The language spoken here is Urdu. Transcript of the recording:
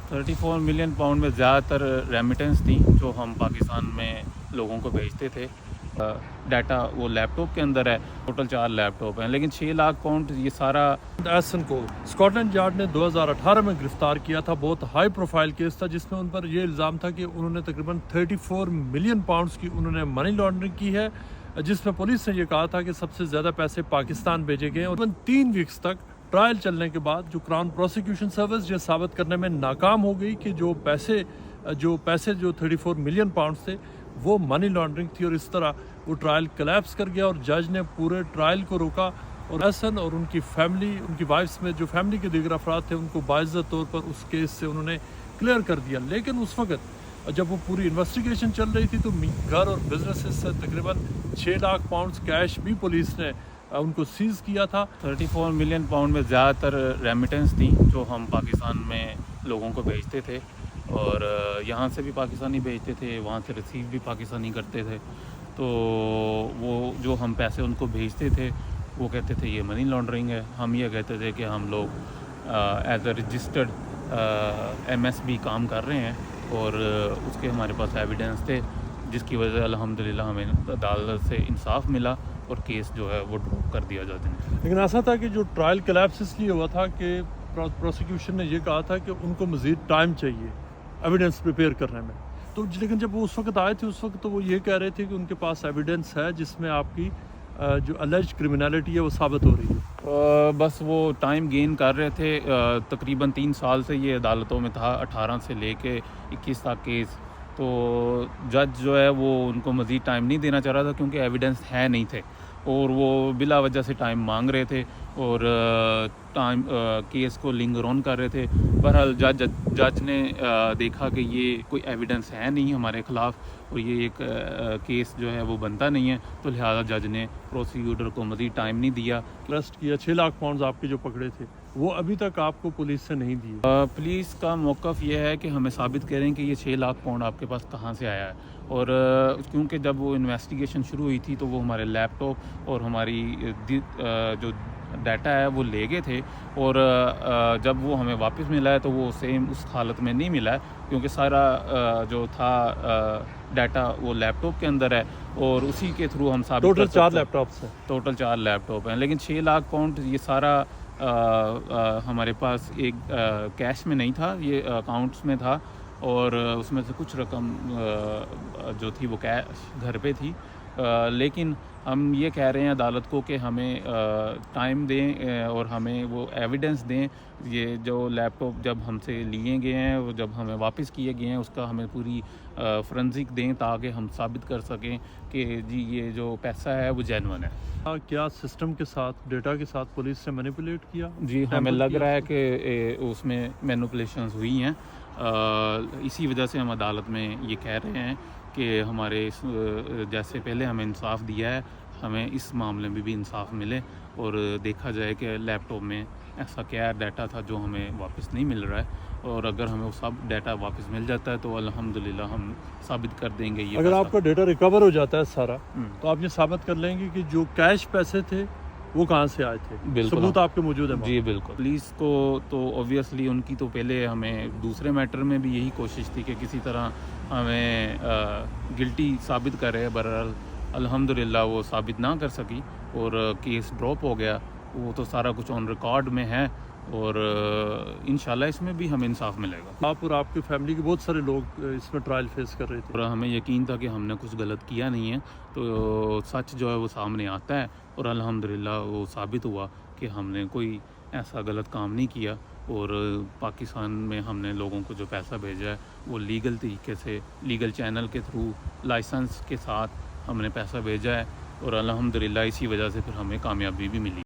34 ملین پاؤنڈ میں زیادہ تر ریمیٹنس تھیں جو ہم پاکستان میں لوگوں کو بھیجتے تھے. ڈیٹا وہ لیپ ٹاپ کے اندر ہے. ٹوٹل 4 لیپ ٹاپ ہیں, لیکن 6 لاکھ پاؤنڈ یہ سارا ایسن کو اسکاٹ لینڈ یارڈ نے 2018 میں گرفتار کیا تھا. بہت ہائی پروفائل کیس تھا جس میں ان پر یہ الزام تھا کہ انہوں نے تقریباً 34 ملین پاؤنڈز کی انہوں نے منی لانڈرنگ کی ہے, جس میں پولیس نے یہ کہا تھا کہ سب سے زیادہ پیسے پاکستان بھیجے گئے. اور 3 ویکس تک ٹرائل چلنے کے بعد جو کراؤن پروسیکیوشن سروس یہ ثابت کرنے میں ناکام ہو گئی کہ جو پیسے 34 ملین پاؤنڈز تھے وہ منی لانڈرنگ تھی, اور اس طرح وہ ٹرائل کلیپس کر گیا اور جج نے پورے ٹرائل کو روکا. اور ایسن اور ان کی فیملی, ان کی وائفس میں جو فیملی کے دیگر افراد تھے ان کو باعزت طور پر اس کیس سے انہوں نے کلیئر کر دیا. لیکن اس وقت جب وہ پوری انویسٹیگیشن چل رہی تھی تو گھر اور بزنسز سے تقریباً 6 لاکھ پاؤنڈز کیش بھی پولیس نے ان کو سیز کیا تھا. 34 ملین پاؤنڈ میں زیادہ تر ریمیٹنس تھیں جو ہم پاکستان میں لوگوں کو بھیجتے تھے, اور یہاں سے بھی پاکستانی بھیجتے تھے, وہاں سے ریسیو بھی پاکستانی کرتے تھے. تو وہ جو ہم پیسے ان کو بھیجتے تھے وہ کہتے تھے یہ منی لانڈرنگ ہے. ہم یہ کہتے تھے کہ ہم لوگ ایز اے رجسٹرڈ MSB کام کر رہے ہیں, اور اس کے ہمارے پاس ایویڈنس تھے جس کی وجہ سے الحمدللہ ہمیں عدالت سے انصاف ملا اور کیس جو ہے وہ ڈراپ کر دیا جاتا ہے. لیکن ایسا تھا کہ جو ٹرائل کلیپس اس لیے ہوا تھا کہ پروسیکیوشن نے یہ کہا تھا کہ ان کو مزید ٹائم چاہیے ایویڈنس پریپیئر کرنے میں. تو لیکن جب وہ اس وقت آئے تھے اس وقت تو وہ یہ کہہ رہے تھے کہ ان کے پاس ایویڈنس ہے جس میں آپ کی جو اللیج کرمنالٹی ہے وہ ثابت ہو رہی ہے. بس وہ ٹائم گین کر رہے تھے. تقریباً 3 سال سے یہ عدالتوں میں تھا, 18 سے لے کے 21 تک کیس. تو جج جو ہے وہ ان کو مزید ٹائم نہیں دینا چاہ رہا تھا کیونکہ ایویڈنس ہے نہیں تھے, اور وہ بلا وجہ سے ٹائم مانگ رہے تھے اور ٹائم کیس کو لنگر آن کر رہے تھے. بہرحال جج نے دیکھا کہ یہ کوئی ایویڈنس ہے نہیں ہمارے خلاف اور یہ ایک کیس جو ہے وہ بنتا نہیں ہے, تو لہٰذا جج نے پروسیکیوٹر کو مزید ٹائم نہیں دیا. ارسٹ کیا 6 لاکھ پاؤنڈز آپ کے جو پکڑے تھے وہ ابھی تک آپ کو پولیس سے نہیں دیے. پولیس کا موقف یہ ہے کہ ہمیں ثابت کریں کہ یہ 6 لاکھ پاؤنڈ آپ کے پاس کہاں سے آیا ہے. اور کیونکہ جب وہ انویسٹیگیشن شروع ہوئی تھی تو وہ ہمارے لیپ ٹاپ اور ہماری جو ڈیٹا ہے وہ لے گئے تھے, اور جب وہ ہمیں واپس ملا ہے تو وہ سیم اس حالت میں نہیں ملا ہے کیونکہ سارا جو تھا ڈیٹا وہ لیپ ٹاپ کے اندر ہے, اور اسی کے تھرو ہم ثابت ٹوٹل 4 لیپ ٹاپس ہیں. ٹوٹل 4 لیپ ٹاپ ہیں, لیکن 6 لاکھ پاؤنڈ یہ سارا ہمارے پاس ایک کیش میں نہیں تھا, یہ اکاؤنٹس میں تھا, اور اس میں سے کچھ رقم جو تھی وہ کیش گھر پہ تھی. لیکن ہم یہ کہہ رہے ہیں عدالت کو کہ ہمیں ٹائم دیں اور ہمیں وہ ایویڈنس دیں. یہ جو لیپ ٹاپ جب ہم سے لیے گئے ہیں, وہ جب ہمیں واپس کیے گئے ہیں, اس کا ہمیں پوری فرنزک دیں تاکہ ہم ثابت کر سکیں کہ جی یہ جو پیسہ ہے وہ جینون ہے. کیا سسٹم کے ساتھ ڈیٹا کے ساتھ پولیس نے مینیپولیٹ کیا؟ جی ہمیں لگ رہا ہے کہ اس میں مینیپولیشنز ہوئی ہیں. اسی وجہ سے ہم عدالت میں یہ کہہ رہے ہیں کہ ہمارے جیسے پہلے ہمیں انصاف دیا ہے, ہمیں اس معاملے میں بھی انصاف ملے اور دیکھا جائے کہ لیپ ٹاپ میں ایسا کیا ڈیٹا تھا جو ہمیں واپس نہیں مل رہا ہے, اور اگر ہمیں وہ سب ڈیٹا واپس مل جاتا ہے تو الحمدللہ ہم ثابت کر دیں گے. یہ اگر آپ کا ڈیٹا ریکور ہو جاتا ہے سارا تو آپ یہ ثابت کر لیں گے کہ جو کیش پیسے تھے وہ کہاں سے آئے تھے, ثبوت آپ کے موجود ہے. جی بالکل. پولیس کو تو اوبویسلی ان کی تو پہلے ہمیں دوسرے میٹر میں بھی یہی کوشش تھی کہ کسی طرح ہمیں گلٹی ثابت کرے. بہرحال الحمدللہ وہ ثابت نہ کر سکی اور کیس ڈراپ ہو گیا. وہ تو سارا کچھ آن ریکارڈ میں ہے, اور انشاءاللہ اس میں بھی ہمیں انصاف ملے گا. آپ اور آپ کی فیملی کے بہت سارے لوگ اس میں ٹرائل فیس کر رہے تھے, اور ہمیں یقین تھا کہ ہم نے کچھ غلط کیا نہیں ہے, تو سچ جو ہے وہ سامنے آتا ہے, اور الحمدللہ وہ ثابت ہوا کہ ہم نے کوئی ایسا غلط کام نہیں کیا. اور پاکستان میں ہم نے لوگوں کو جو پیسہ بھیجا ہے وہ لیگل طریقے سے, لیگل چینل کے تھرو, لائسنس کے ساتھ ہم نے پیسہ بھیجا ہے, اور الحمدللہ اسی وجہ سے پھر ہمیں کامیابی بھی ملی.